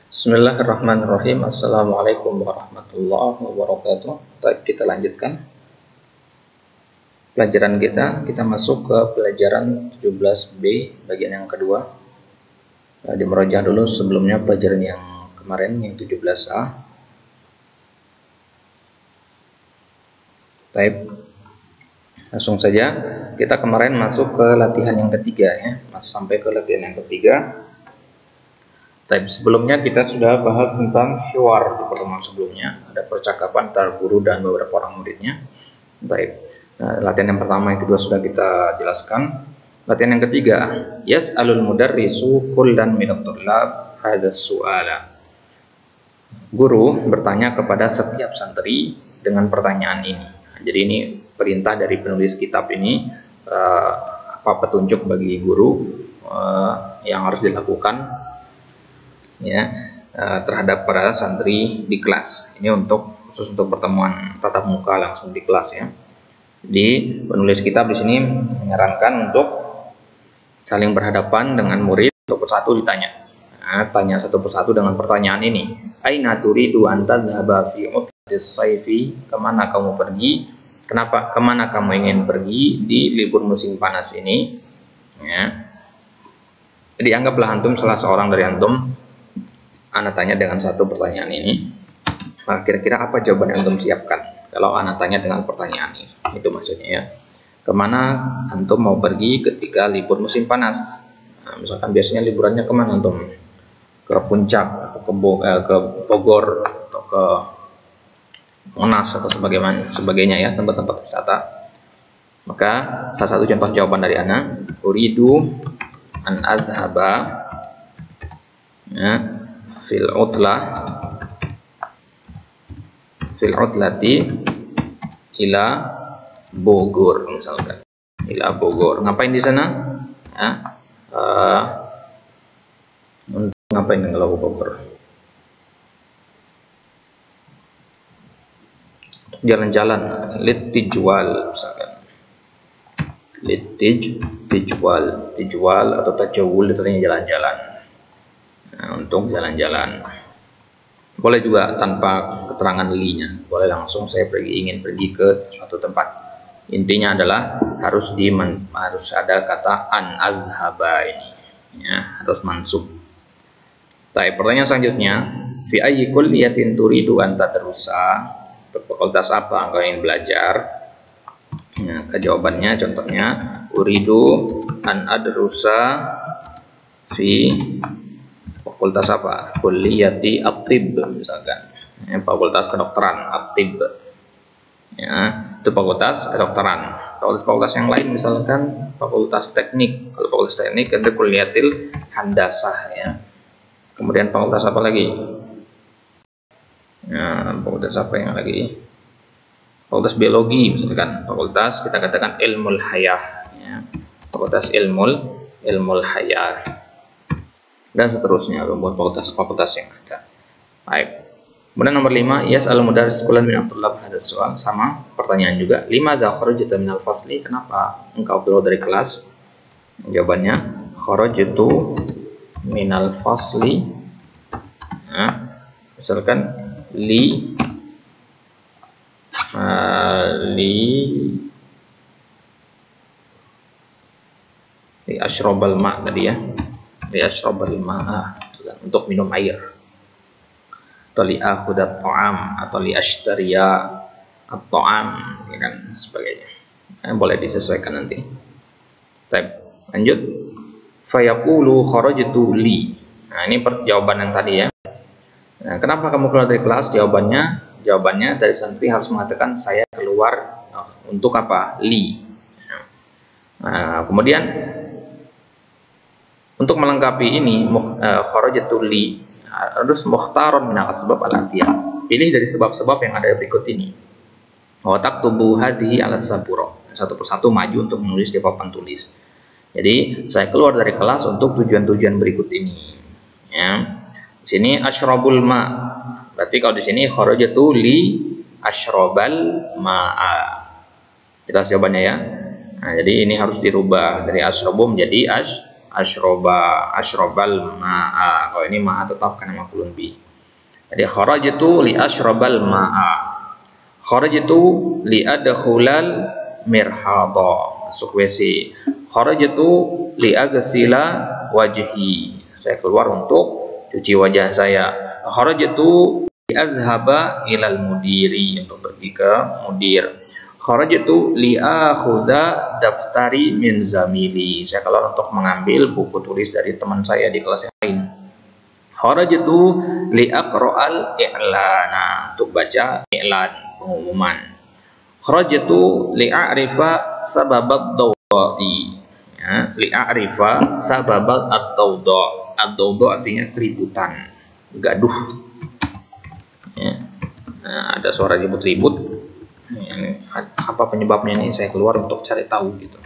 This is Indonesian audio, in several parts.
Bismillahirrahmanirrahim. Assalamualaikum warahmatullahi wabarakatuh. Baik, kita lanjutkan pelajaran kita. Kita masuk ke pelajaran 17B bagian yang kedua. Di merojah dulu sebelumnya pelajaran yang kemarin yang 17A. Baik, langsung saja kita kemarin masuk ke latihan yang ketiga ya. Sampai ke latihan yang ketiga. Tapi sebelumnya kita sudah bahas tentang hiwar di pertemuan sebelumnya. Ada percakapan antara guru dan beberapa orang muridnya. Baik. Nah, latihan yang pertama, yang kedua sudah kita jelaskan. Latihan yang ketiga, yas'alul mudarrisu kullan minat thullab hadas su'ala. Guru bertanya kepada setiap santri dengan pertanyaan ini. Jadi ini perintah dari penulis kitab ini, apa petunjuk bagi guru yang harus dilakukan ya terhadap para santri di kelas. Ini khusus untuk pertemuan tatap muka langsung di kelas ya. Jadi penulis kitab di sini menyarankan untuk saling berhadapan dengan murid, satu persatu ditanya. Nah, tanya satu persatu dengan pertanyaan ini. Aina turidu an tadhhaba fi utlatis sayfi? Kemana kamu pergi? Kenapa? Kemana kamu ingin pergi di libur musim panas ini? Ya. Jadi anggaplah antum salah seorang dari antum. Ana tanya dengan satu pertanyaan ini, maka kira-kira apa jawaban yang antum siapkan kalau ana tanya dengan pertanyaan ini? Itu maksudnya ya. Kemana antum mau pergi ketika libur musim panas? Nah, misalkan biasanya liburannya kemana antum? Ke Puncak, atau ke Bogor, atau ke Monas atau sebagainya ya, tempat-tempat wisata. Maka salah satu contoh jawaban dari ana, uridu an adhaba ya, fil utlati ila Bogor misalkan. Ila Bogor. Ngapain di sana? Ya. Ngapain kalau Bogor? Jalan-jalan, litijwal misalkan. Tijwal atau tajawul itu artinya jalan-jalan. Nah, untuk jalan-jalan boleh juga tanpa keterangan linya, boleh langsung saya ingin pergi ke suatu tempat. Intinya adalah harus ada kata an azhaba ini ya, harus mansub. Baik, pertanyaan selanjutnya, fi ayyi kulliyatin turidu an tadrusa? Fakultas apa engkau ingin belajar? Nah, jawabannya contohnya uridu an adrusa fi fakultas apa? Kulliyati at-tibb misalkan. Ya, fakultas kedokteran at-tibb. Ya, itu fakultas kedokteran. Fakultas yang lain misalkan fakultas teknik. Kalau fakultas teknik ada kulliyatil handasah ya. Kemudian fakultas apa lagi? Ya, fakultas apa yang lagi? Fakultas biologi misalkan. Fakultas kita katakan ilmul hayah ya. Fakultas ilmul hayah. Dan seterusnya fakultas yang ada. Baik. Kemudian nomor 5, yas'al mudarris kullan min at-thullab hadas su'al, sama pertanyaan juga. Limadza kharajta minal fasli? Kenapa engkau keluar dari kelas? Jawabannya kharajtu minal fasli. Nah, misalkan li asyrabal ma' tadi ya. Li asyrabal ma'a, untuk minum air, atau li akhudat ta'am, atau li ashtariya at-ta'am ya kan, sebagainya. Boleh disesuaikan nanti. Baik, lanjut. Fayaqulu kharajtu li. Nah, ini jawaban yang tadi ya. Nah, kenapa kamu keluar dari kelas? Jawabannya dari santri harus mengatakan saya keluar untuk apa? Li. Nah, kemudian untuk melengkapi ini kharajtu li harus mukhtaron min asbab al-atiyah. Pilih dari sebab-sebab yang ada berikut ini. Wa taktubu hadhihi ala sabura. Satu persatu maju untuk menulis di papan tulis. Jadi saya keluar dari kelas untuk tujuan-tujuan berikut ini. Ya. Di sini asyrabul ma. Berarti kalau di sini kharajtu li asyrabal ma'a. Jelas jawabannya ya. Nah, jadi ini harus dirubah dari asyrabu menjadi asyrobal ma'a. Kalau ini ma'a tetap karena maf'ulun bi. Jadi kharajtu li asyrobal ma'a, kharajtu li adkhulal mirhadha, masuk WC. Kharajtu li aghsila wajhi, saya keluar untuk cuci wajah saya. Kharajtu li adhhaba ilal mudiri, untuk pergi ke mudir. Kharajtu li akhudha daftari min zamili, saya keluar untuk mengambil buku tulis dari teman saya di kelas yang lain. Kharajtu li aqra'al i'lana, untuk baca i'lan, pengumuman. Kharajtu li a'rifa sababad dawda'i, ya, li a'rifa sababad ad-dawda. Ad-dawda artinya keributan, gaduh, ya. Nah, ada suara ribut-ribut. Ini apa penyebabnya, ini saya keluar untuk cari tahu gitu.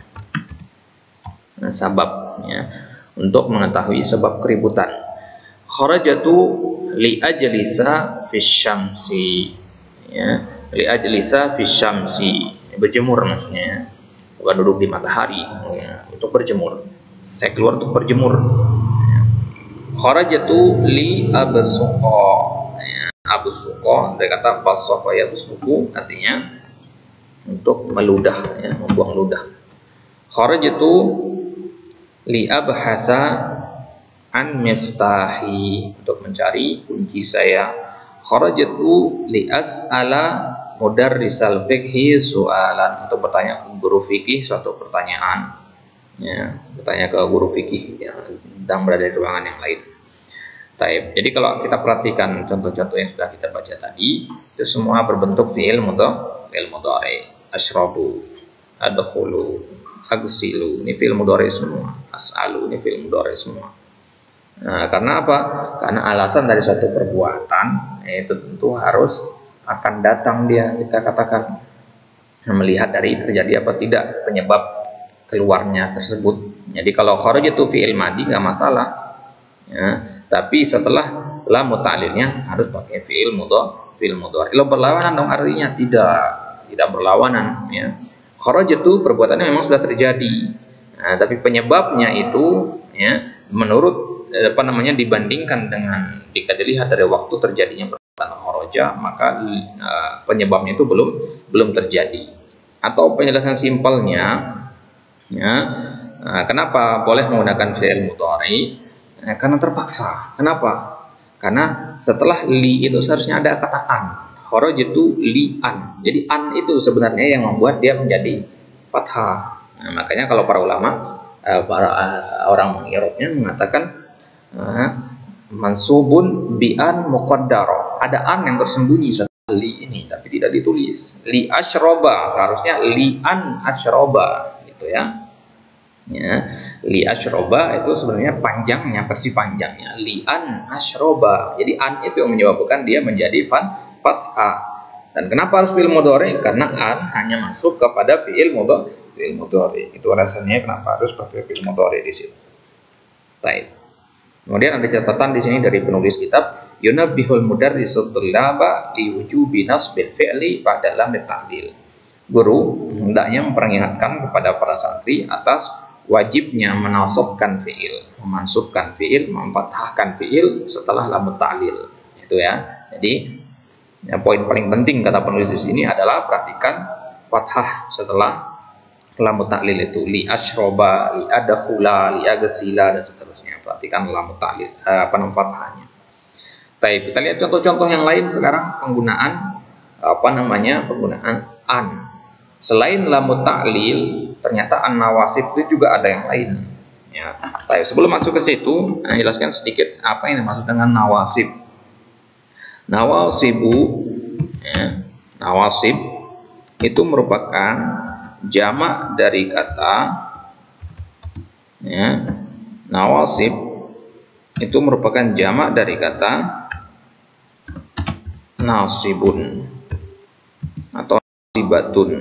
Nah, sababnya untuk mengetahui sebab keributan. Kharajtu li ajlisa fi syamsi, ya, li ajlisa fi syamsi, berjemur maksudnya, bukan duduk di matahari, ya, untuk berjemur. Saya keluar untuk berjemur. Ya. Kharajtu li absuqa, ya, absuqa dari kata basaqa yabsuqu, artinya untuk meludah, ya, membuang ludah. Kharajtu li abhasa an miftahi, untuk mencari kunci saya. Kharajtu li as'ala mudarrisal fiqhi su'alan, untuk bertanya ke guru fikih suatu pertanyaan, ya, bertanya ke guru fikih yang sedang berada di ruangan yang lain. Taib. Jadi kalau kita perhatikan contoh-contoh yang sudah kita baca tadi, itu semua berbentuk fi'il mudhari. Asyrabu, adkhulu, aghsilu, ini fi'il mudhari semua. As'alu, ini fi'il mudhari semua. Nah, karena apa? Karena alasan dari suatu perbuatan itu tentu harus akan datang dia, kita katakan, melihat dari terjadi apa tidak penyebab keluarnya tersebut. Jadi kalau kharaj itu fi'il madhi nggak masalah, ya, tapi setelah lam ta'lilnya harus pakai fi'il mudhari. Lo berlawanan dong artinya? Tidak berlawanan, ya. Kharaj itu perbuatannya memang sudah terjadi, nah, tapi penyebabnya itu, ya, menurut dibandingkan dengan jika dilihat dari waktu terjadinya perbuatan kharaja, maka penyebabnya itu belum terjadi. Atau penjelasan simpelnya, ya, kenapa boleh menggunakan fi'il mudhari? Karena terpaksa. Kenapa? Karena setelah li itu seharusnya ada kata an. Kharaj itu li an. Jadi an itu sebenarnya yang membuat dia menjadi fathah. Nah, makanya kalau para ulama, para orang mengirobnya mengatakan mansubun bi'an muqaddaro, ada an yang tersembunyi setelah li ini tapi tidak ditulis. Li asyroba, seharusnya li an asyroba, gitu ya. Ya, li asyroba itu sebenarnya panjangnya, versi panjangnya li an asyroba. Jadi an itu yang menyebabkan dia menjadi fathah. Dan kenapa harus fi'il mudhari? Karena an hanya masuk kepada fi'il mudhari. Itu alasannya kenapa harus pakai fi'il mudhari di situ. Baik. Kemudian ada catatan di sini dari penulis kitab, yunabbihul mudarrisu tullaba li wujubi nasbil fi'li ba'da lam ta'lil. Guru hendaknya memperingatkan kepada para santri atas wajibnya menasabkan fi'il, memansubkan fi'il, memfathahkan fi'il setelah lam ta'lil. Itu ya. Jadi ya, poin paling penting kata penulis di sini adalah perhatikan fathah setelah lam ta'lil itu, li asyroba, li adkhula, li aghsila, dan seterusnya. Perhatikan lam ta'lil, fathahnya. Baik, kita lihat contoh-contoh yang lain sekarang, penggunaan penggunaan an. Selain lam ta'lil, ternyata an nawasib itu juga ada yang lain. Ya. Baik, sebelum masuk ke situ, saya jelaskan sedikit apa yang dimaksud dengan nawasib. Nawasibu, ya, nawasib itu merupakan jamak dari kata, ya, nawasib itu merupakan jamak dari kata nasibun atau nasibatun.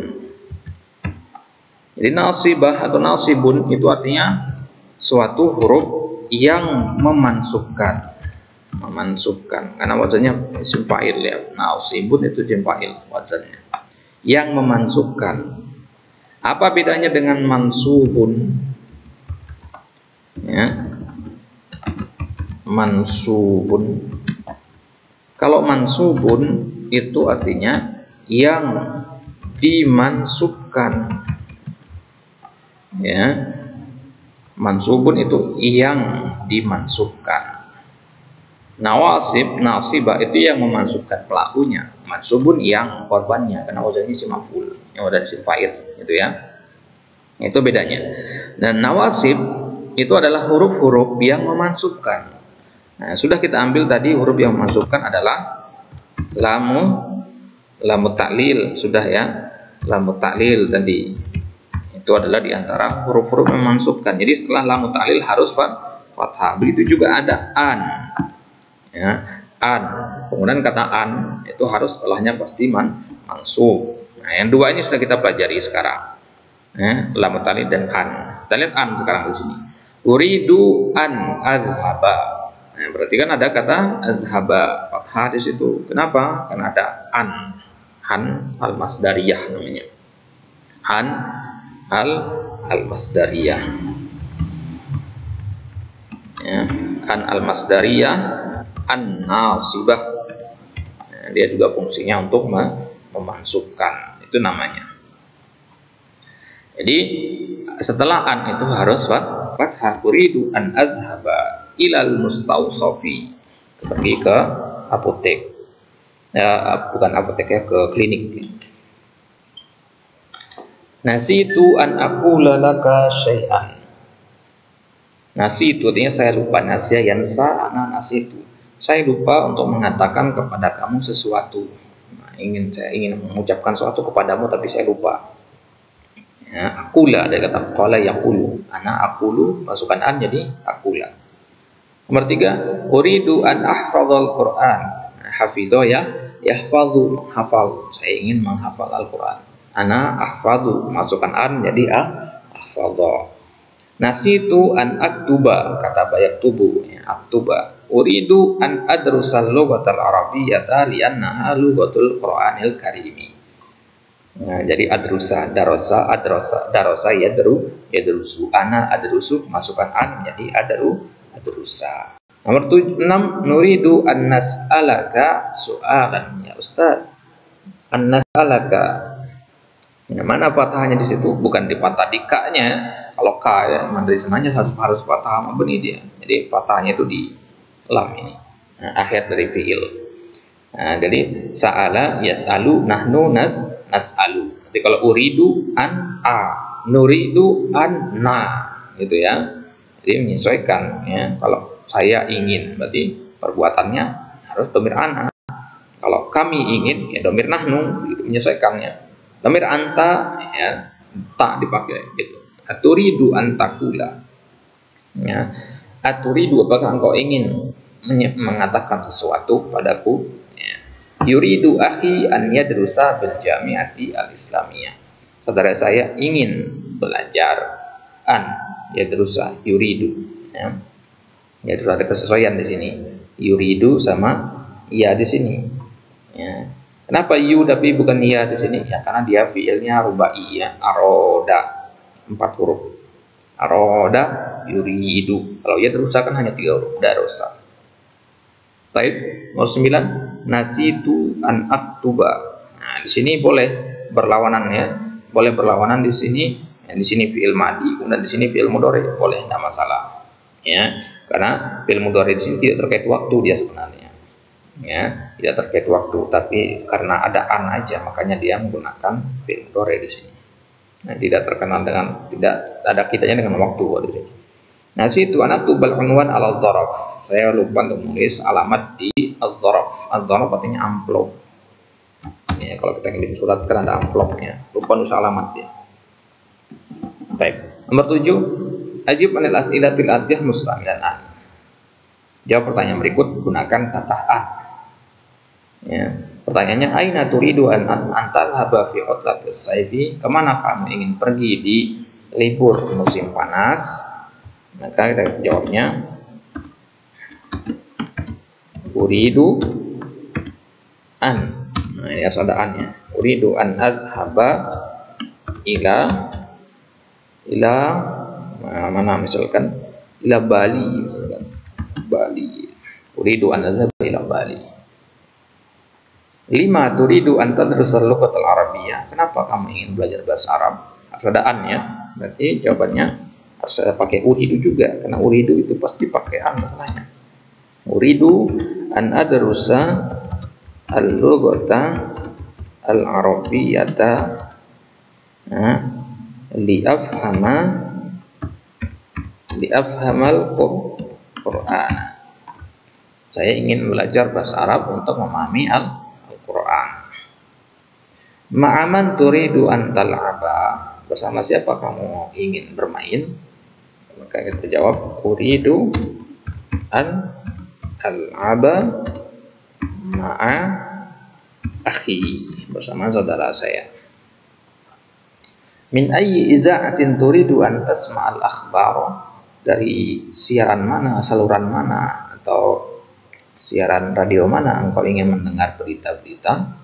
Jadi nasibah atau nasibun itu artinya suatu huruf yang memansubkan, karena wazannya isim fa'il, ya. Nasibun itu isim fa'il wazannya, yang memansubkan. Apa bedanya dengan mansubun? Ya. Mansubun. Kalau mansubun itu artinya yang dimansubkan. Ya. Mansubun itu yang dimansubkan. Nawasib, nasibah itu yang memansubkan pelakunya. Mansubun yang korbannya, karena wazannya isim maf'ul, yang wazan isim fa'il, gitu ya. Itu bedanya. Dan nawasib itu adalah huruf-huruf yang memansubkan. Nah, sudah kita ambil tadi huruf yang memansubkan adalah lamu ta'lil, sudah ya. Lamu ta'lil tadi. Itu adalah diantara huruf-huruf yang memansubkan. Jadi setelah lamu ta'lil harus fathah. Begitu juga ada an. Ya, an. Kemudian kata an itu harus setelahnya pasti mansub. Nah, yang dua ini sudah kita pelajari sekarang. Ya, lamu ta'lil dan an. Kita lihat an sekarang di sini. Uridu an azhaba. Nah, berarti kan ada kata azhaba, fathah di situ. Kenapa? Karena ada an. Han al-masdariyah namanya. Han al-masdariyah. Ya, an al-masdariyah an-nasibah. Nah, dia juga fungsinya untuk memansubkan, itu namanya. Jadi setelah an itu harus fathah. Uridu an azhaba ilal mustausofi, pergi ke apotek, ya, bukan apotek ya, ke klinik. Nasitu an aqula laka syai'an. Nasitu artinya saya lupa. Nasya yansa, ana nasitu. Saya lupa untuk mengatakan kepada kamu sesuatu. Nah, saya ingin mengucapkan sesuatu kepadamu tapi saya lupa. Ya, aqula, ada kata qala yaqulu. Ana aqulu, masukkan an jadi aqula. Nomor 3, uridu an ahfadzal Qur'an. Hafidho ya, yahfadzu, menghafal. Saya ingin menghafal Al-Qur'an. Ana ahfadzu, masukkan an jadi ahfadza. Nasitu an aktuba, kata bayak tubuh ya, aktuba. Uridu an adrusal lughatal arabiyyata li'annaha lughatul Qur'anil Karimi. Nah, jadi adrusa, darosa yadrusu. Ana adrusu, masukkan an jadi adrusa. Nomor 6, nuridu an nas'alaka su'alan. Ya Ustaz, an nas'alaka. Nah, mana fathahnya di situ? Bukan di fathah di ka-nya. Kalau ka ya, mandiri senanya harus fathah sama beni dia. Jadi fathahnya itu di lam ini. Nah, akhir dari fiil. Nah, jadi sa'ala yas'alu, nahnu nas'alu. Jadi kalau uridu an a, nuridu an na, gitu ya. Jadi menyesuaikan ya. Kalau saya ingin berarti perbuatannya harus domir ana. Kalau kami ingin ya domir nahnu, gitu menyesuaikannya. Domir anta ya, tak dipakai gitu. Aturidu antakula. Ya. Aturidu, apakah engkau ingin mengatakan sesuatu padaku? Ya. Yuridu akhi an yadrusa bil jami'ati al-islamiyah. Saudara saya ingin belajar an yadrusa, yuridu. Ya. Ya, ada kesesuaian di sini. Yuridu sama ya di sini. Ya. Kenapa yu tapi bukan ya di sini? Ya karena dia fiilnya rubai ya, aroda, 4 huruf. Aroda yuridu. Kalau ya terusakan hanya 3 huruf, darosa. Baik, nomor 9, nasitu an aktuba. Nah, di sini boleh berlawanan ya. Boleh berlawanan di sini. Ya, di sini fiil madi, kemudian di sini fiil mudhari, boleh, tidak masalah. Ya, karena fiil mudhari di sini tidak terkait waktu dia sebenarnya. Ya, tidak terkait waktu, tapi karena ada an aja makanya dia menggunakan fi'il mudhari di sini. Nah, tidak terkenal dengan, tidak ada kitanya dengan waktu di sini. Nah, situ anak tubal unwan ala zaraf. Saya lupa untuk menulis alamat di az-zaraf. Az-zaraf artinya amplop. Ya, kalau kita ngirim surat kan ada amplopnya. Lupa nulis alamat dia. Baik. Nomor 7, ajib anil as'ilatil atiyah mustamilan an. Jawab pertanyaan berikut gunakan kata an. Ya, pertanyaannya aina turidu an tadhhaba fi utlatis sayfi? Kemana kamu ingin pergi di libur musim panas? Maka kita jawabnya uridu an. Nah, ini harus ada an-nya. Uridu an adhhaba ila mana misalkan ila Bali, misalkan. Bali. Uridu an adhhaba ila Bali. 5. Turidu an tadrusa al-lughatal arabiyyah. Kenapa kamu ingin belajar bahasa Arab? Harus ada an ya. Berarti jawabannya harus pakai uridu juga, karena uridu itu pasti pakai an setelahnya. Uridu an adrusa al-lughata al-arabiyyata li'afhamal Qur'an. Saya ingin belajar bahasa Arab untuk memahami Al-Quran. Ma'aman turidu an tal'aba. Bersama siapa kamu ingin bermain? Maka kita jawab uridu an al'aba ma'a akhi, bersama saudara saya. Min ayyi iza'atin turidu an tasma'al akhbar. Dari siaran mana, saluran mana, atau siaran radio mana engkau ingin mendengar berita-berita?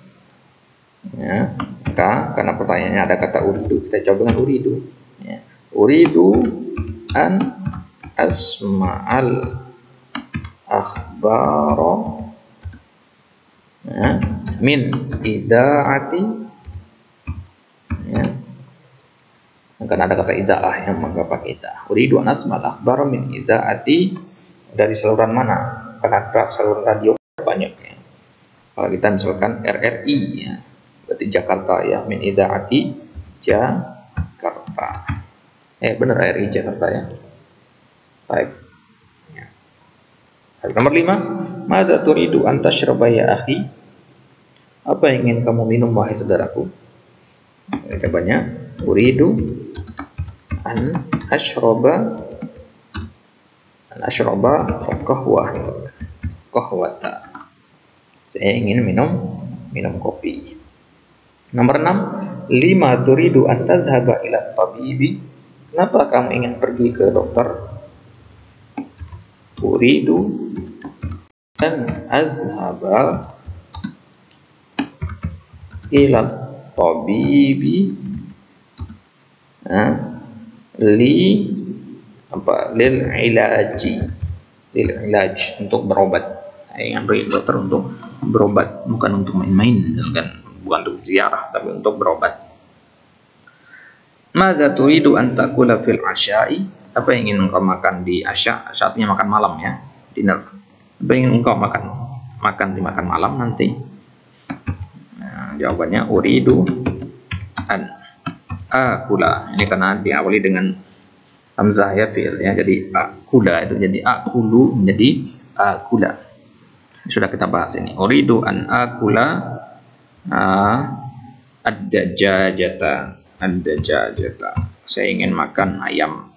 Ya, karena pertanyaannya ada kata uridu, kita coba dengan uridu. Ya. Uridu an asma'al akhbaro, ya, min ida'ati, ya. Karena ada kata idaah yang maka pakai idaah. Uridu an asma'al akhbaro min ida'ati, dari saluran mana? Karena saluran radio banyak ya. Kalau kita misalkan RRI ya, berarti Jakarta ya, min ida'ati Jakarta. Benar RRI Jakarta ya. Baik. Ya. Nomor 5, madza turidu an tashraba ya akhi? Apa yang ingin kamu minum wahai saudaraku? Jawabannya uridu an ashraba qahwata. Saya ingin minum kopi. Nomor 6, 5 turidu an tadhhaba ila tabibi. Kenapa kamu ingin pergi ke dokter? Uridu an adhhaba ila tabibi lil ilaj, untuk berobat. Yang pergi dokter untuk berobat, bukan untuk main-main, bukan untuk ziarah, tapi untuk berobat. Madza turidu an ta'kula fil asya'i? Apa yang ingin engkau makan di asya'? Saatnya makan malam ya, dinner. Apa yang ingin engkau makan di makan malam nanti? Nah, jawabannya uridu an akula. Ini karena diawali dengan hamzah ya, fi'il ya, jadi akula itu jadi akulu menjadi akula. Sudah kita bahas ini. Uridu an akula ad-dajajata. Saya ingin makan ayam.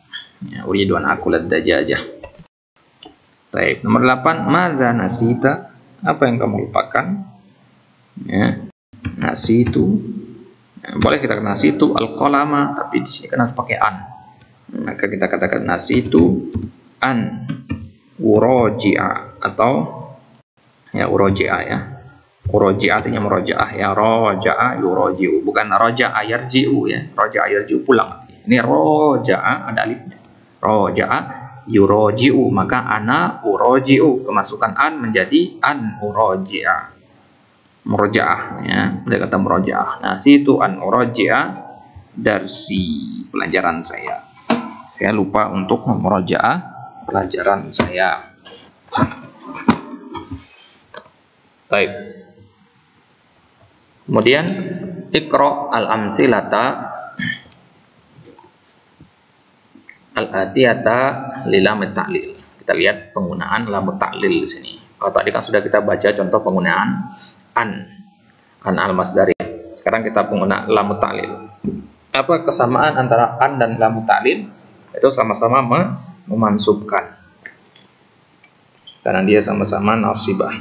Ya, uridu an akula ad-dajajah. Baik, nomor 8, madza nasita? Apa yang kamu lupakan? Ya, nasitu. Ya, boleh kita kata nasitu al-qalama, tapi di sini kan harus pakai an. Maka kita katakan nasitu an uraji'a, atau ya uraji'a ya. Uraji'a artinya murajaah ya, raja'a yuraji'u, bukan raja'a yarji'u ya. Raja'a yarji'u pulang. Ini raja'a ada alifnya. Raja'a yuraji'u, maka ana uraji'u, kemasukan an menjadi an uraji'a. Murajaah ya, dia kata murajaah. Nasitu an uraji'a darsi, pelajaran saya. Saya lupa untuk memurajaah pelajaran saya. Baik. Kemudian iqra al-amsilata al-atiyata lilam ta'lil. Kita lihat penggunaan lam ta'lil di sini. Kalau tadi kan sudah kita baca contoh penggunaan an al-masdari. Sekarang kita pengguna lam ta'lil. Apa kesamaan antara an dan lam ta'lil? Itu sama-sama memansubkan, karena dia sama-sama nasibah.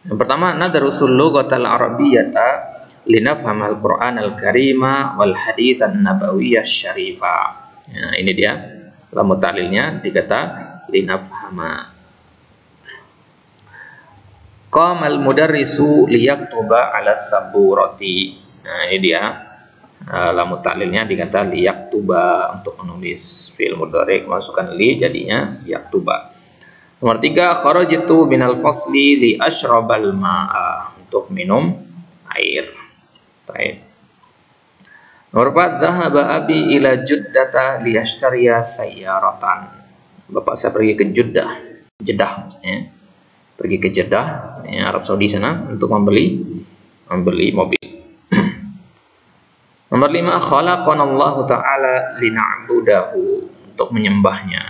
Yang pertama, nadrusul lughatal arabiyyata linafhamal Qur'anal karima wal hadits an-nabawiyyah syarifah. Ya, ini dia lam ta'lilnya dikata linafhama. Qamal mudarrisu liyaktuba 'ala saburati. Nah, ini dia. Lam ta'lilnya dikata liyaktuba, untuk menulis fi'il mudhari masukkan li jadinya yaktuba. Nomor 3, kharajtu minal fasli li ashrabal ma'a, untuk minum air. Baik. Nomor 4, dhahaba abi ila Juddata liyashtariya sayyaratan. Bapak saya pergi ke Jeddah maksudnya. Pergi ke Jeddah, Arab Saudi sana, untuk membeli mobil. Nomor 5, khalaqanallahu ta'ala lina'budahu, untuk menyembahnya.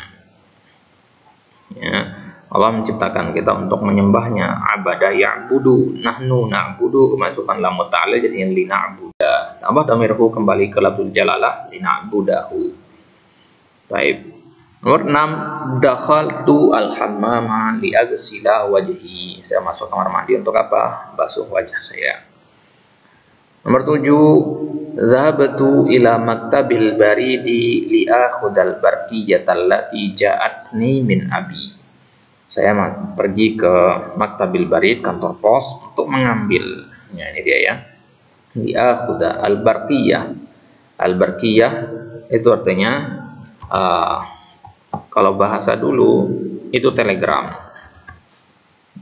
Ya, Allah menciptakan kita untuk menyembahnya. Abada ya'budu, nahnu na'budu, masukkan lam ta'ala jadinya lina'buda. Tambah dhamirhu kembali ke lafzul jalalah lina'budahu. Baik. Nomor 6, dakhaltu al-hammama li'aghsila wajhi. Saya masuk kamar mandi untuk apa? Basuh wajah saya. Nomor 7, dhahabtu ila maktabil baridi li'akhudal barqiyata allati ja'atni min abi. Saya pergi ke maktabil barid, kantor pos, untuk mengambil. Ya, ini dia ya. Li'akhudal al-barqiyah. Al-barqiyah itu artinya kalau bahasa dulu itu telegram.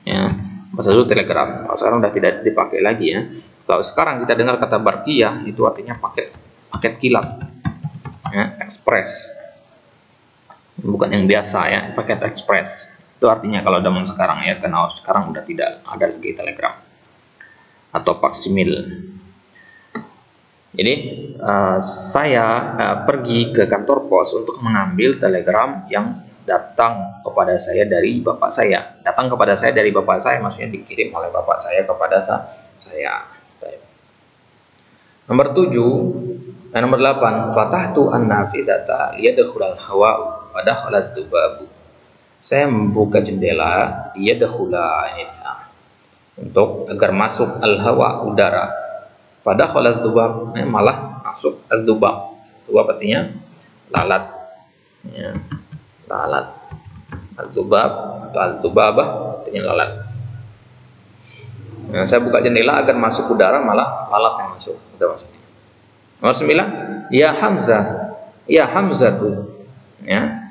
Ya, bahasa dulu telegram. Kalau sekarang udah tidak dipakai lagi ya. Kalau sekarang kita dengar kata barqiyah itu artinya paket kilat, ya, ekspres, bukan yang biasa ya, paket ekspres. Itu artinya kalau zaman sekarang ya, karena sekarang udah tidak ada lagi telegram atau faksimil. Jadi saya pergi ke kantor pos untuk mengambil telegram yang datang kepada saya dari bapak saya. Datang kepada saya dari bapak saya maksudnya dikirim oleh bapak saya kepada saya. Nomor 7, nomor 8, fatahtu an-nafidata liyadkhulal hawa'u wa dakhalat dubabu. Saya membuka jendela liyadkhula, ini dia, untuk agar masuk al-hawa, udara. Pada khalat dubab, malah masuk al-dubab. Dubab artinya lalat. Ya, lalat. Al-dubab atau al-dubabah artinya lalat. Nah, saya buka jendela agar masuk udara, malah lalat yang masuk. Nomor 9, ya Hamzah tuh, ya,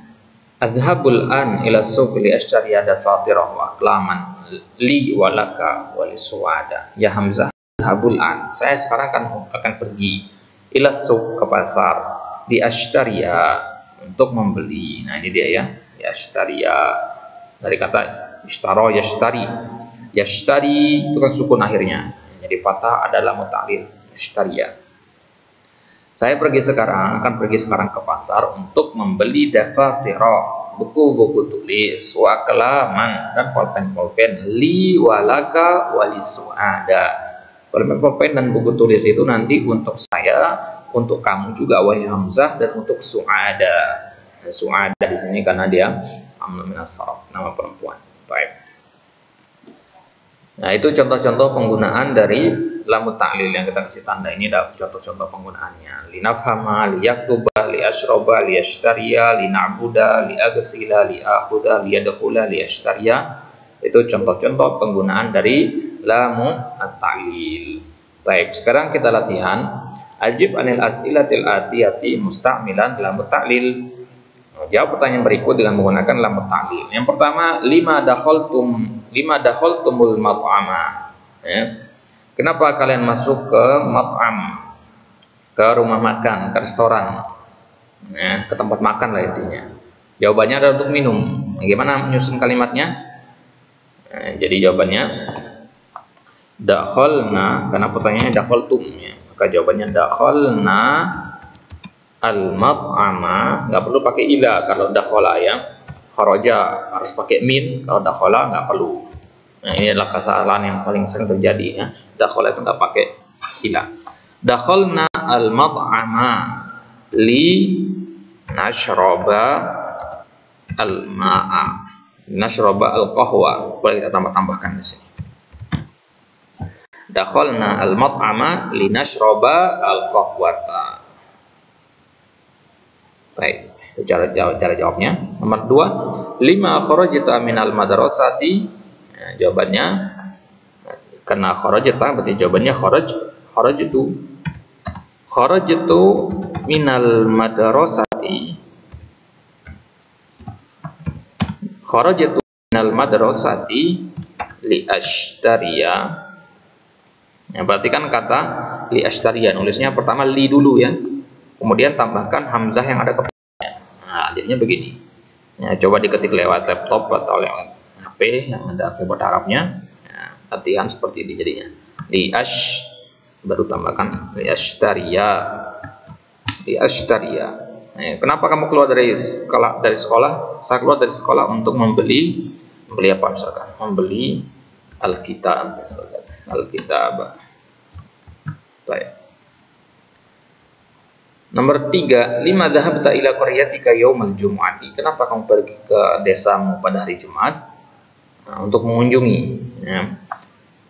azhabul an ila suq li ashtariya dafatirah wa aqlaman li walaka wa li suwada. Ya Hamzah, azhabul an, saya sekarang akan pergi ila suq, ke pasar, di ashtariya, untuk membeli. Nah ini dia ya, ya ashtariya dari kata ishtara yashtari. Yashtari itu kan sukun akhirnya, jadi fathah adalah muta'lil, yashtariya. Saya akan pergi sekarang ke pasar untuk membeli dafatira, buku-buku tulis, wa aqlaman, dan pulpen-pulpen, li walaka wali suada. Pulpen dan buku tulis itu nanti untuk saya, untuk kamu juga wahai Hamzah, dan untuk suada. Suada di sini karena dia amnu minas sarf, nama perempuan. Baik. Nah, itu contoh-contoh penggunaan dari lam ta'lil yang kita kasih tanda ini. Ada contoh-contoh penggunaannya. Linafhama, liyaktuba, liyashroba, liyashtariya, lina'buda, liaghsila, liakhudha, liyadkhula, liyashtariya. Itu contoh-contoh penggunaan dari lam ta'lil. Baik, sekarang kita latihan. Ajib anil as'ilatil atiyati musta'milan lam ta'lil. Jawab pertanyaan berikut dengan menggunakan lam ta'lil. Yang pertama, lima dakhaltumul mat'ama. Ya. Kenapa kalian masuk ke mat'am, ke rumah makan, ke restoran, ya, ke tempat makan lah intinya. Jawabannya adalah untuk minum. Bagaimana menyusun kalimatnya? Jadi jawabannya dakhalna, karena pertanyaannya dakhaltum, ya. Maka jawabannya dakhalna al-mat'ama, nggak perlu pakai ila kalau dakhala ya. Kharaja harus pakai min, kalau dakhala nggak perlu. Nah, ini adalah kesalahan yang paling sering terjadi ya. Dakhala itu nggak pakai ila. Dakhalna al-mat'ama li nashraba al-ma'a, nashraba al-qahwa. Boleh kita tambahkan di sini. Dakhalna al-mat'ama li nashraba al-qahwata. Baik, itu cara jawabnya. Nomor 2, lima kharajta minal madrasati. Ya, jawabannya karena kharajta berarti jawabannya kharajtu Kharajtu minal madrasati. Kharajtu minal madrasati li ashtariya. Ya, berarti kan kata li ashtariya nulisnya pertama li dulu ya. Kemudian tambahkan hamzah yang ada kepalanya. Nah, jadinya begini. Ya, coba diketik lewat laptop atau lewat HP yang ada keyboard Arabnya. Ya, latihan seperti ini jadinya. Li ash baru tambahkan li ashtariya. Li ashtariya. Nah, kenapa kamu keluar dari sekolah? Saya keluar dari sekolah untuk membeli apa misalkan? Membeli Alkitab. Baik. Nomor 3, lima dhahabta ila qaryatika yaumal jumu'ati. Kenapa kamu pergi ke desamu pada hari Jumat? Nah, untuk mengunjungi. Ya.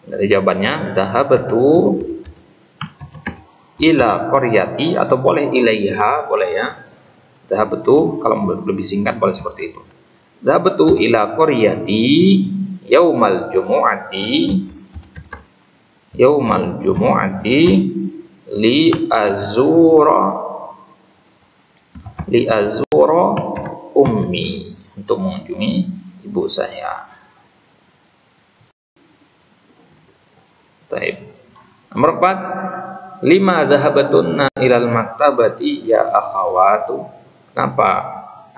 Dari jawabannya, dhahabtu ila qaryati atau boleh ilaiha, boleh ya. Dhahabtu kalau lebih singkat boleh seperti itu. Dhahabtu ila qaryati yaumal jumu'ati li azura ummi, untuk mengunjungi ibu saya. Baik. Nomor 4, lima zahabatunna ilal maktabati ya akhawatu. Kenapa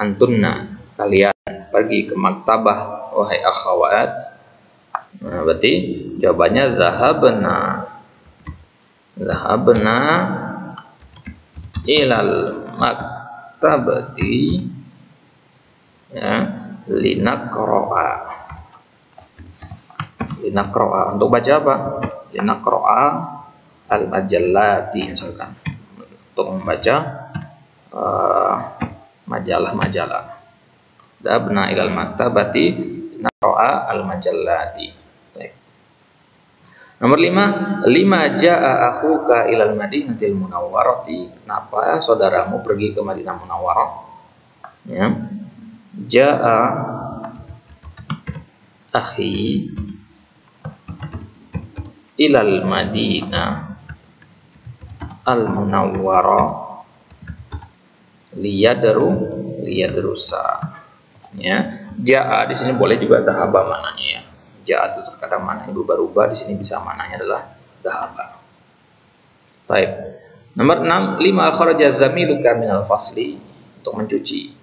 antunna kalian pergi ke maktabah wahai akhawat? Nah, berarti jawabannya zahabna ilal maktabati ya linaqra'a. Untuk baca apa? Linaqra'a al-majallati misalkan, untuk membaca majalah-majalah. Dabna ilal maktabati linaqra'a al-majallati. Nomor 5, lima jaa akhuka ilal madinatil munawwarati. Kenapa saudaramu pergi ke Madinah Munawwarah? Ya. Jaa akhi ilal Madinah al Munawwarah liyadrusa. Ya. Jaa di sini boleh juga dhahaba mananya ya. Jaa itu terkadang maknanya berubah-ubah, di sini bisa maknanya adalah dhahaba. Baik. Nomor 6, lima kharaja zamiluka minal fasli, untuk mencuci.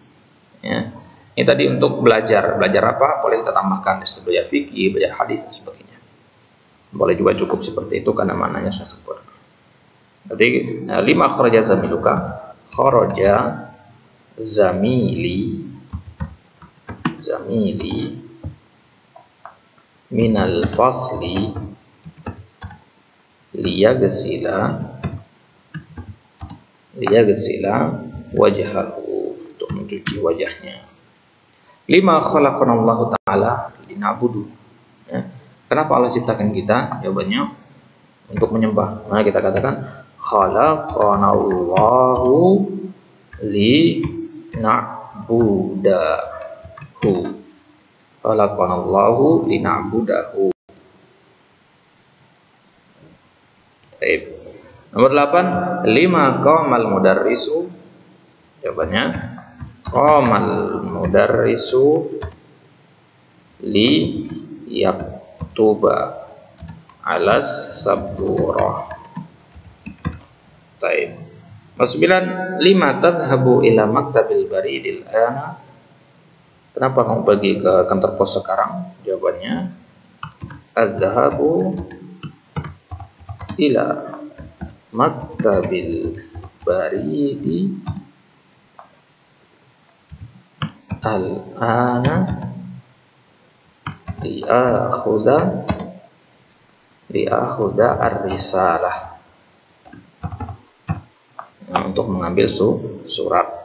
Ya. Ini tadi untuk belajar apa? Boleh kita tambahkan di situ, belajar fikih, belajar hadis dan sebagainya. Boleh juga cukup seperti itu karena maknanya sudah sempurna. Berarti lima kharaja zamiluka, kharaja zamili minal fasli liyagsila wajhahu, untuk mencuci wajahnya. Lima khalaqanallahu ta'ala lina'budu. Ya. Kenapa Allah ciptakan kita? Jawabannya untuk menyembah. Nah, kita katakan khalaqanallahu lina'budahu. Khalaqanallahu lina'budahu. Baik. Nomor 8, lima qamal mudarrisu. Jawabannya qamal mudarrisu li yaktuba alas saburah. Baik. Nomor 9, lima tadhhabu ila maktabil baridil ana. Kenapa kamu pergi ke kantor pos sekarang? Jawabannya adzahabu ila maktabil baridi al-ana liakhudha ar-risalah. Nah, untuk mengambil surat.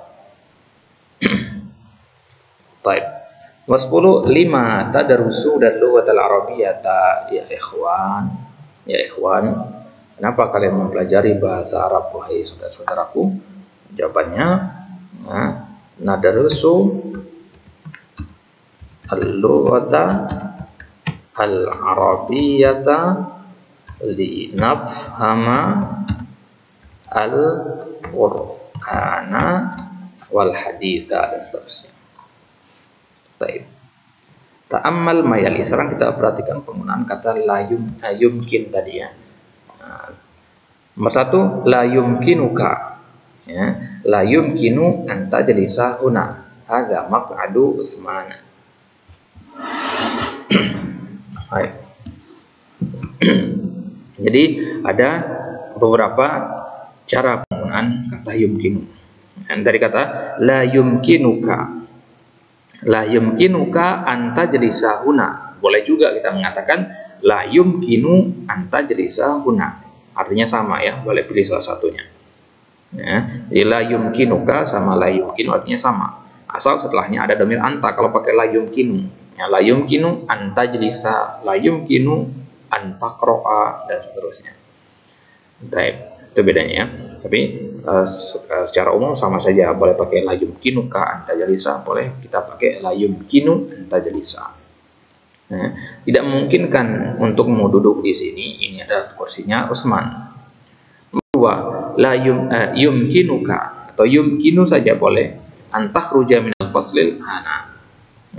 Baik. Nomor 10, lima tadarusu dan lughatal arabiyyata ya ikhwan. Kenapa kalian mempelajari bahasa Arab wahai saudara-saudaraku? Jawabannya nadarusu al-lughata al-arabiyyata linafhama al-Qur'ana wal haditha dan seterusnya. Baik. Ta'ammal mayali. Sekarang kita perhatikan penggunaan kata la yumkin tadi ya. Nomor 1, la yumkinuka. Ya, la yumkinu anta jalisa huna. Hadza maq'adu Utsman. Baik. Jadi ada beberapa cara penggunaan kata yumkinu. Dari kata la yumkinuka. La yumkinuka anta jalisa huna. Boleh juga kita mengatakan la yumkinu anta jalisa huna. Artinya sama ya, boleh pilih salah satunya. Ya, jadi la yumkinuka sama la yumkinu artinya sama. Asal setelahnya ada domir anta kalau pakai la yumkinu. Ya, la yumkinu anta jalisa, la yumkinu anta qra'a dan seterusnya. Baik, itu bedanya ya. Tapi secara umum sama saja, boleh pakai la yumkinuka anta jalisa, boleh kita pakai la yumkinu anta jalisa. Nah, tidak memungkinkan untuk mau duduk di sini. Ini adalah kursinya Utsman. Dua, la yumkinuka atau yumkinu saja boleh. Antakhruja minal faslil ana.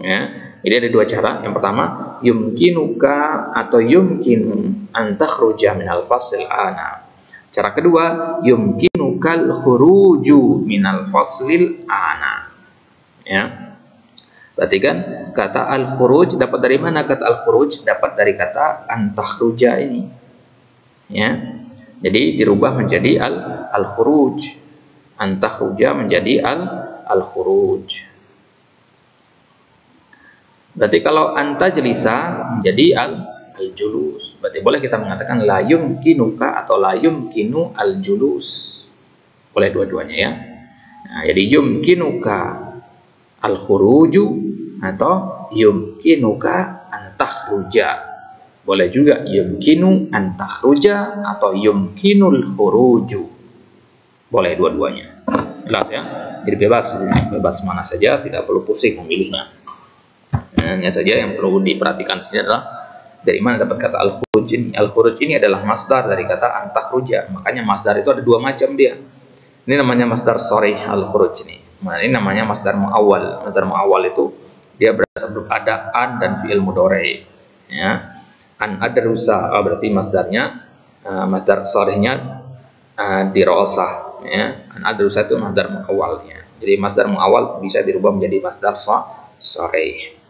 Ya, jadi ada dua cara. Yang pertama, yumkinuka atau yumkinu antakhruja minal faslil ana. Cara kedua, yumkinukal khuruju minal faslil ana. Ya. Berarti kan kata al-khuruj dapat dari mana? Kata al-khuruj dapat dari kata antakhruja ini. Ya. Jadi dirubah menjadi al-khuruj. Antakhruja menjadi al-khuruj. Berarti kalau anta jelisa menjadi al-julus. Berarti boleh kita mengatakan la yumkinuka atau la yumkinu al-julus. Boleh dua-duanya ya. Nah, jadi yumkinuka al-khuruju atau yumkinuka antakhruja. Boleh juga yumkinu antakhruja atau yumkinul khuruju. Boleh dua-duanya. Jelas ya? Jadi bebas mana saja, tidak perlu pusing memilihnya. Hanya saja yang perlu diperhatikan ini adalah dari mana dapat kata al-khuruj ini. Al-khuruj ini adalah masdar dari kata antakhruja. Makanya masdar itu ada dua macam dia. Ini namanya masdar sharih al-khuruj ini. Nah, ini namanya masdar muawwal. Masdar muawwal itu dia berasal ada an dan fi'il mudhari. Ya. An adrusa, berarti masdarnya masdar sharihnya dirosah. Ya. An adrusa itu masdar muawwalnya. Jadi masdar muawwal bisa dirubah menjadi masdar sharih.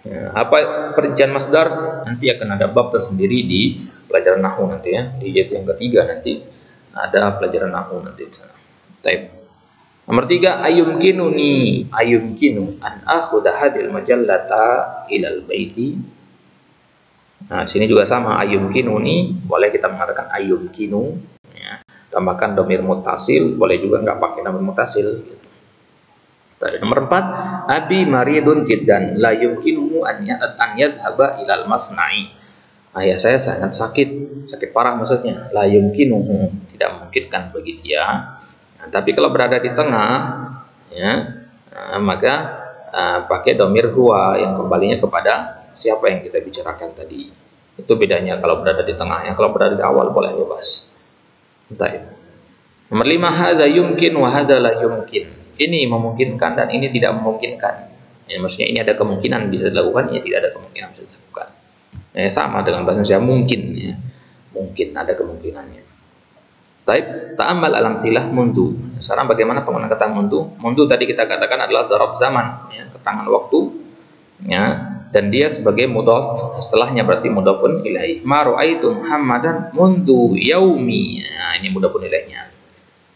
Ya, apa perincian masdar? Nanti akan ada bab tersendiri di pelajaran nahwu nanti ya. Di jilid yang ketiga nanti ada pelajaran nahwu nanti di sana. Baik. Nomor 3, ayumkinuni, ayumkinu an akhudha hadhil majallata ilal baiti. Nah, sini juga sama, ayumkinuni, boleh kita mengatakan ayumkinu, ya. Tambahkan domir mutasil, boleh juga nggak pakai domir mutasil. Gitu. Tadi nomor 4, abi maridun jiddan, la yumkinuhu an yadhhaba ilal masna'i. Ayah saya sangat sakit parah maksudnya, la yumkinuhu, tidak memungkinkan bagi dia. Tapi kalau berada di tengah, ya, maka pakai domir huwa yang kembalinya kepada siapa yang kita bicarakan tadi. Itu bedanya kalau berada di tengah. Kalau berada di awal boleh bebas. Baik. Nomor 5, hadza yumkin wa hadza la yumkin. Ini memungkinkan dan ini tidak memungkinkan. Ya, maksudnya ini ada kemungkinan bisa dilakukan, ini tidak ada kemungkinan bisa dilakukan. Sama dengan bahasa Indonesia mungkin, ya. Mungkin ada kemungkinannya. Taib, ta'ammal alam tilah mundu. Sekarang bagaimana penggunaan kata mundu? Mundu tadi kita katakan adalah zarab zaman, ya, keterangan waktu, ya, dan dia sebagai mudhaf. Setelahnya berarti mudhafun ilaih. Ma ra'aitu Muhammadan mundu yaumi. Nah, ini mudhafun ilaihnya.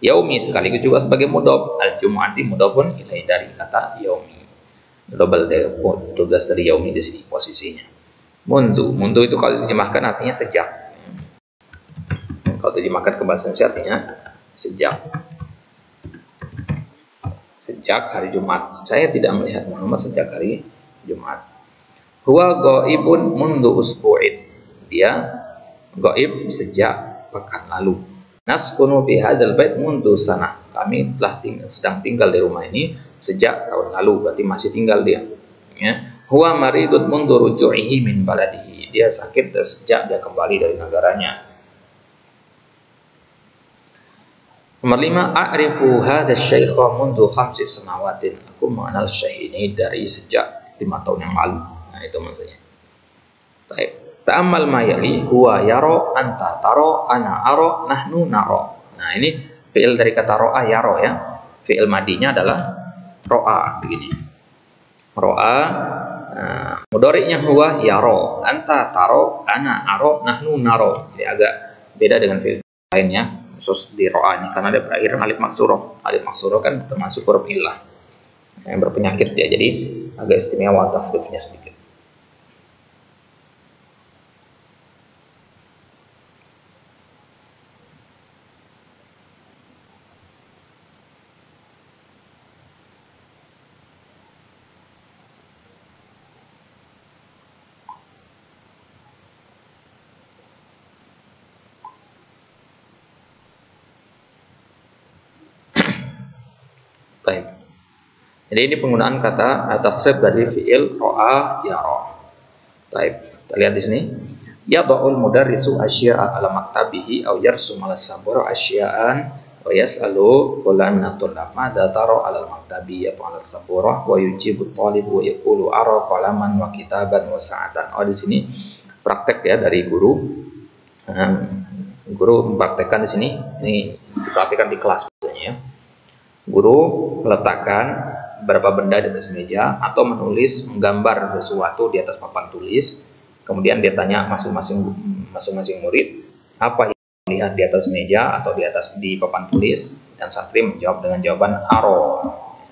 Yaumi sekaligus juga sebagai mudhaf. Al-jumu'ati mudhafun ilaih dari kata yaumi. Double tugas dari yaumi di sini posisinya. Mundu itu kalau diterjemahkan artinya sejak. Kalau terjemahkan ke bahasa Indonesia artinya sejak hari Jumat. Saya tidak melihat Muhammad sejak hari Jumat. Huwa ghaibun mundu usbu'in. Dia gaib sejak pekan lalu. Naskunu fi hadzal bait mundu sanah. Kami telah sedang tinggal di rumah ini sejak tahun lalu, berarti masih tinggal dia. Ya. Huwa maridun mundu ruju'ihi min baladihi. Dia sakit sejak dia kembali dari negaranya. Nomor 5, a'rifu hadha syaikha mundu 5 sanawatin. Aku mengenal syekh ini dari sejak 5 tahun yang lalu. Nah, itu maksudnya. Baik. Ta'ammal ma yali huwa yaro, anta taro, ana aro, nahnu naro. Nah, ini fi'il dari kata ro'a yaro ya. Fi'il madinya adalah ro'a begini. Ro'a, mudhari'nya huwa yaro, anta taro, ana aro, nahnu naro. Jadi agak beda dengan fi'il lainnya. Khusus di ro'a ini karena ada berakhir alif maksuroh. Alif maksuroh kan termasuk huruf illah yang berpenyakit ya, jadi agak istimewa tasrifnya sedikit. Baik. Jadi ini penggunaan kata tasrif dari fi'il ro'a yara. Baik, kita lihat di sini. Yada'ul mudarrisu asya'a ala maktabihi aw yarsum ala sabura asya'an wa yas'alu qulan tulab madza tara ala maktabi ya ala sabura wa yujibu thalibu wa yaqulu ara qalaman wa kitaban wa sa'atan. Oh, di sini praktek ya dari guru. Guru mempraktekkan di sini. Ini dipraktekkan di kelas biasanya ya. Guru meletakkan beberapa benda di atas meja atau menulis, menggambar sesuatu di atas papan tulis. Kemudian dia tanya masing-masing murid apa yang dilihat di atas meja atau di papan tulis, dan santri menjawab dengan jawaban aro.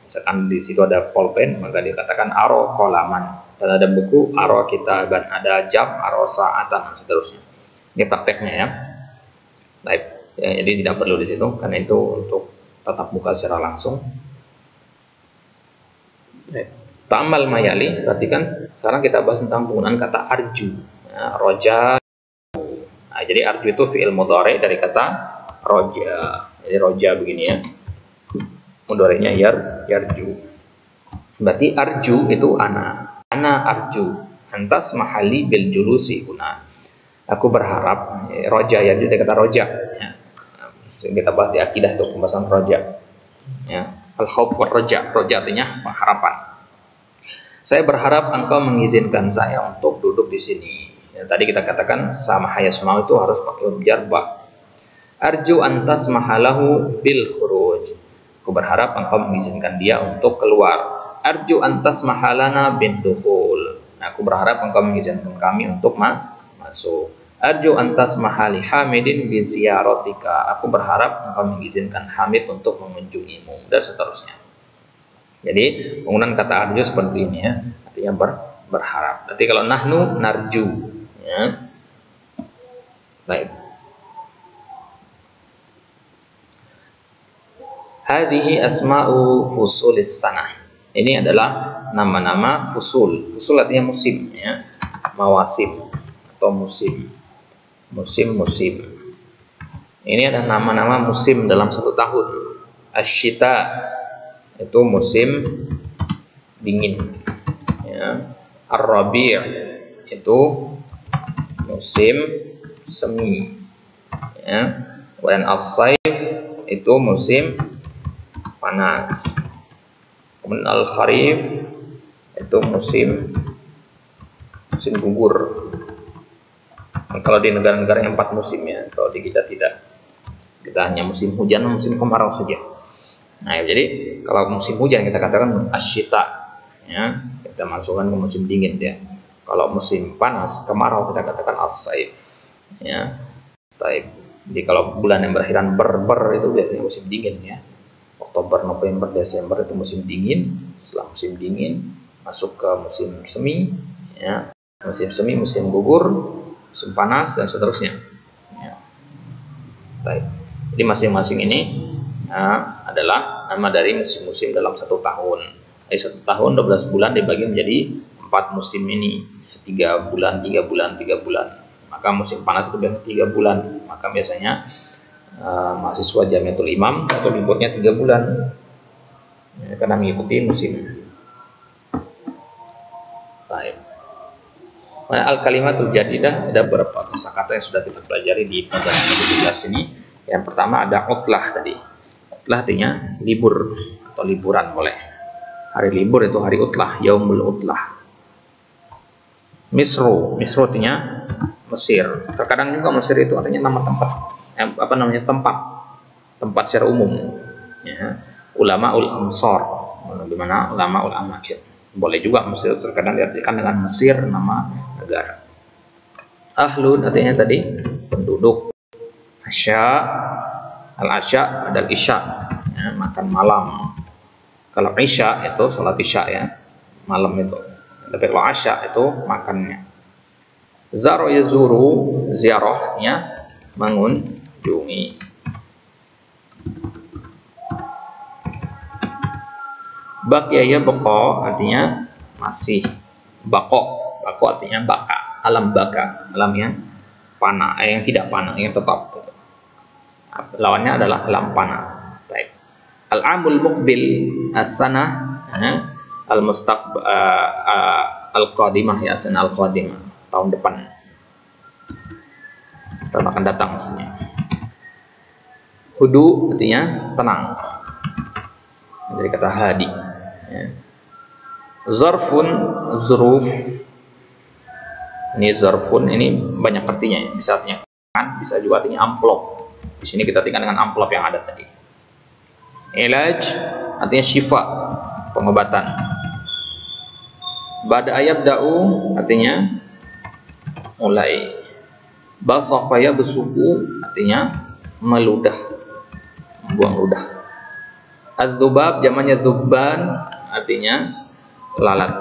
Misalkan di situ ada pulpen, maka dia katakan aro qalaman. Dan ada buku aro kitaban, ada jam aro sa'atan, dan seterusnya. Ini prakteknya ya. Baik, ya, jadi tidak perlu di situ karena itu untuk tatap muka secara langsung. Ta'amal mayali, perhatikan. Sekarang kita bahas tentang penggunaan kata arju. Nah, roja. Nah, jadi arju itu fi'il mudhari dari kata roja. Jadi roja begini ya. Mudhari'nya yarju. Berarti arju itu ana. Ana arju. Antas mahali bil julusi guna. Aku berharap. Roja ya, dari kata roja. Ya. Kita bahas di akidah itu pembahasan roja ya. Al-khawf wa roja artinya harapan. Saya berharap engkau mengizinkan saya untuk duduk di sini ya, tadi kita katakan sama hayasmau itu harus pakai huruf jar ba. Arju antas mahalahu bil khuruj. Aku berharap engkau mengizinkan dia untuk keluar. Arju antas mahalana bin dukhul. Aku berharap engkau mengizinkan kami untuk masuk. Arju antas mahali Hamidin bi ziyaratika. Aku berharap engkau mengizinkan Hamid untuk mengunjungimu, dan seterusnya. Jadi penggunaan kata arju seperti ini ya, artinya berharap. Nanti kalau nahnu narju ya. Baik. Hadhihi asma'u fusulis sanah. Ini adalah nama-nama fusul. Fusul artinya musim ya. Mawasim atau musim. Musim-musim. Ini adalah nama-nama musim dalam satu tahun. Asyita itu musim dingin. Ya. Ar-Rabi' itu musim semi. Ya. Dan As-Saif itu musim panas. Kemudian Al-Kharif itu musim gugur. Kalau di negara-negara yang 4 musim ya, kalau di kita tidak, kita hanya musim hujan, musim kemarau saja. Nah, jadi kalau musim hujan kita katakan asyita, ya, kita masukkan ke musim dingin ya. Kalau musim panas kemarau kita katakan as-saif, ya. Taib. Jadi kalau bulan yang berakhiran ber itu biasanya musim dingin ya. Oktober, November, Desember itu musim dingin. Setelah musim dingin masuk ke musim semi, ya. Musim semi, musim gugur, musim panas, dan seterusnya ya. Baik. Jadi masing-masing ini adalah nama dari musim-musim dalam satu tahun. Jadi satu tahun 12 bulan dibagi menjadi 4 musim ini, 3 bulan, 3 bulan, 3 bulan. Maka musim panas itu biasanya 3 bulan. Maka biasanya mahasiswa Jamiatul Imam atau liburnya 3 bulan ya, karena mengikuti musim. Baik. Al-kalimatul jadidah, ada beberapa kosakata yang sudah kita pelajari di pelajaran 17 ini. Yang pertama ada utlah tadi. Utlah artinya libur atau liburan boleh. Hari libur itu hari utlah, yaumul utlah. Misru artinya Mesir. Terkadang juga Mesir itu artinya nama tempat, tempat secara umum. Ya. Ulamaul Amsar, dimana ulamaul amakin. Boleh juga Mesir terkadang diartikan dengan Mesir, nama negara. Ahlun artinya tadi penduduk. Asya, al-asya adalah isya, ya, makan malam. Kalau isya itu sholat isya ya, malam itu. Tapi kalau asya itu makannya. Zaro yazuru, ziarah artinya mengunjungi. Bakyaya bako artinya masih. Bako artinya baka, alam baka, alam yang panah, yang tidak panah, yang tetap. Lawannya adalah alam panah. Al-amul muqbil as-sanah al-qadimah ya, sanah al-qadimah, tahun depan. Tahun akan datang maksudnya. Hudu artinya tenang. Dari kata hadi. Ya. Zarfun, zuruf. Ini zarfun, ini banyak artinya ya. Bisa artinya kan, bisa juga artinya amplop. Di sini kita tinggal dengan amplop yang ada tadi. Ilaj artinya syifa, pengobatan. Bada ayab da'u artinya mulai. Basafaya besuku artinya meludah, membuang ludah. Az-zubab jamannya zubban artinya lalat.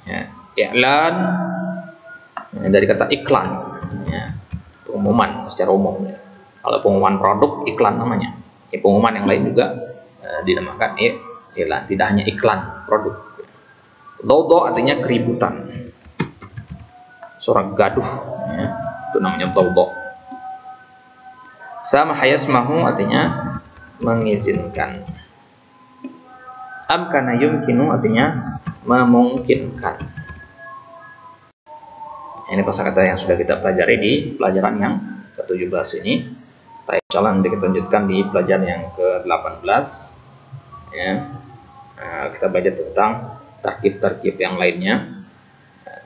Ya. I'lan dari kata iklan, ya. Pengumuman secara umum. Ya. Kalau pengumuman produk, iklan namanya. Ya, pengumuman yang lain juga dinamakan iklan, tidak hanya iklan produk. Dawdo artinya keributan, suara gaduh, ya. Itu namanya dawdo. Sama hayasmahu artinya mengizinkan. Amkana yumkinu artinya memungkinkan. Ini kosakata yang sudah kita pelajari di pelajaran yang ke-17 ini. Insyaallah nanti kita lanjutkan di pelajaran yang ke-18 ya. Kita belajar tentang tarkib-tarkib yang lainnya.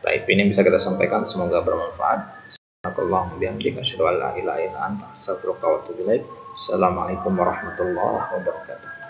Taib ini bisa kita sampaikan, semoga bermanfaat. Subhanakallahumma bihamdika asyhadu an la ilaha illa anta astaghfiruka wa atubu ilaik. Assalamualaikum warahmatullahi wabarakatuh.